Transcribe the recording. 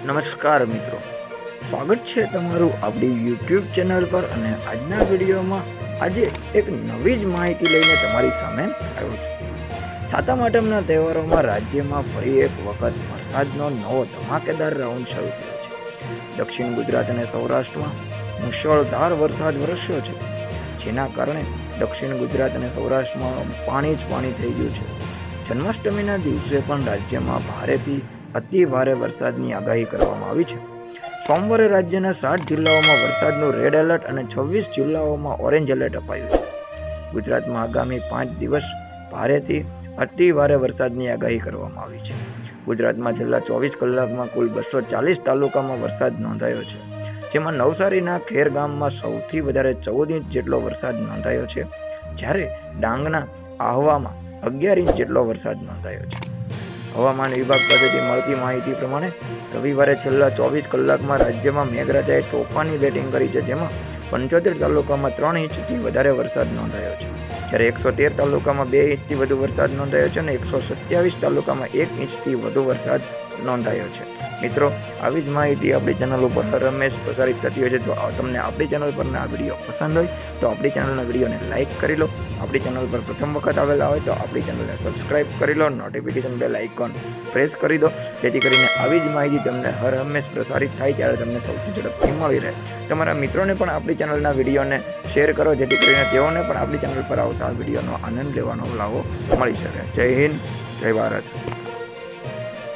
નમસ્કાર મિત્રો, સ્વાગત છે તમારું આપણી યુટ્યુબ ચેનલ પર। અને આજના વિડીયોમાં આજે એક નવી જ માહિતી લઈને તમારી સામે આવ્યો છું। સાતમ આઠમના તહેવારોમાં રાજ્યમાં ફરી એક વખત વરસાદનો નવો ધમાકેદાર રાઉન્ડ શરૂ થયો છે। દક્ષિણ ગુજરાત અને સૌરાષ્ટ્રમાં મુશળધાર વરસાદ વરસ્યો છે, જેના કારણે દક્ષિણ ગુજરાત અને સૌરાષ્ટ્રમાં પાણી જ પાણી થઈ ગયું છે। જન્માષ્ટમીના દિવસે પણ રાજ્યમાં ભારેથી અતિ ભારે વરસાદની આગાહી કરવામાં આવી છે। સોમવારે રાજ્યના 7 જિલ્લાઓમાં વરસાદનું રેડ એલર્ટ અને 26 જિલ્લાઓમાં ઓરેન્જ એલર્ટ અપાયું છે। ગુજરાતમાં આગામી 5 દિવસ ભારેથી અતિ ભારે વરસાદની આગાહી કરવામાં આવી છે। ગુજરાતમાં છેલ્લા 24 કલાકમાં કુલ 240 તાલુકામાં વરસાદ નોંધાયો છે, જેમાં નવસારીના ખેર ગામમાં સૌથી વધારે 14 ઇંચ જેટલો વરસાદ નોંધાયો છે, જ્યારે ડાંગના આહવામાં 11 ઇંચ જેટલો વરસાદ નોંધાયો છે। હવામાન વિભાગ પાસેથી મળતી માહિતી પ્રમાણે રવિવારે છેલ્લા 24 કલાકમાં રાજ્યમાં મેઘરાજાએ તોફાની બેટિંગ કરી છે, જેમાં 75 તાલુકામાં 3 ઇંચથી વધારે વરસાદ નોંધાયો છે, જ્યારે 113 તાલુકામાં 2 ઇંચથી વધુ વરસાદ નોંધાયો છે અને 127 તાલુકામાં 1 ઇંચથી વધુ વરસાદ નોંધાયો છે। મિત્રો, આવી જ માહિતી આપણી ચેનલ ઉપર હરહંમેશ પ્રસારિત થતી હોય છે। તો તમને આપણી ચેનલ પરના આ વિડીયો પસંદ હોય તો આપણી ચેનલના વિડીયોને લાઇક કરી લો। આપણી ચેનલ પર પ્રથમ વખત આવેલા હોય તો આપણી ચેનલને સબસ્ક્રાઇબ કરી લો, નોટિફિકેશન બેલ આઇકોન પ્રેસ કરી દો, જેથી કરીને આવી જ માહિતી તમને હરહંમેશ પ્રસારિત થાય ત્યારે તમને સૌથી ઝડપથી મળી રહે। તમારા મિત્રોને પણ આપણી ચેનલના વિડીયોને શેર કરો, જેથી કરીને તેઓને પણ આપણી ચેનલ પર આવતા વિડીયોનો આનંદ લેવાનો લાવો મળી શકે। જય હિન્દ, જય ભારત।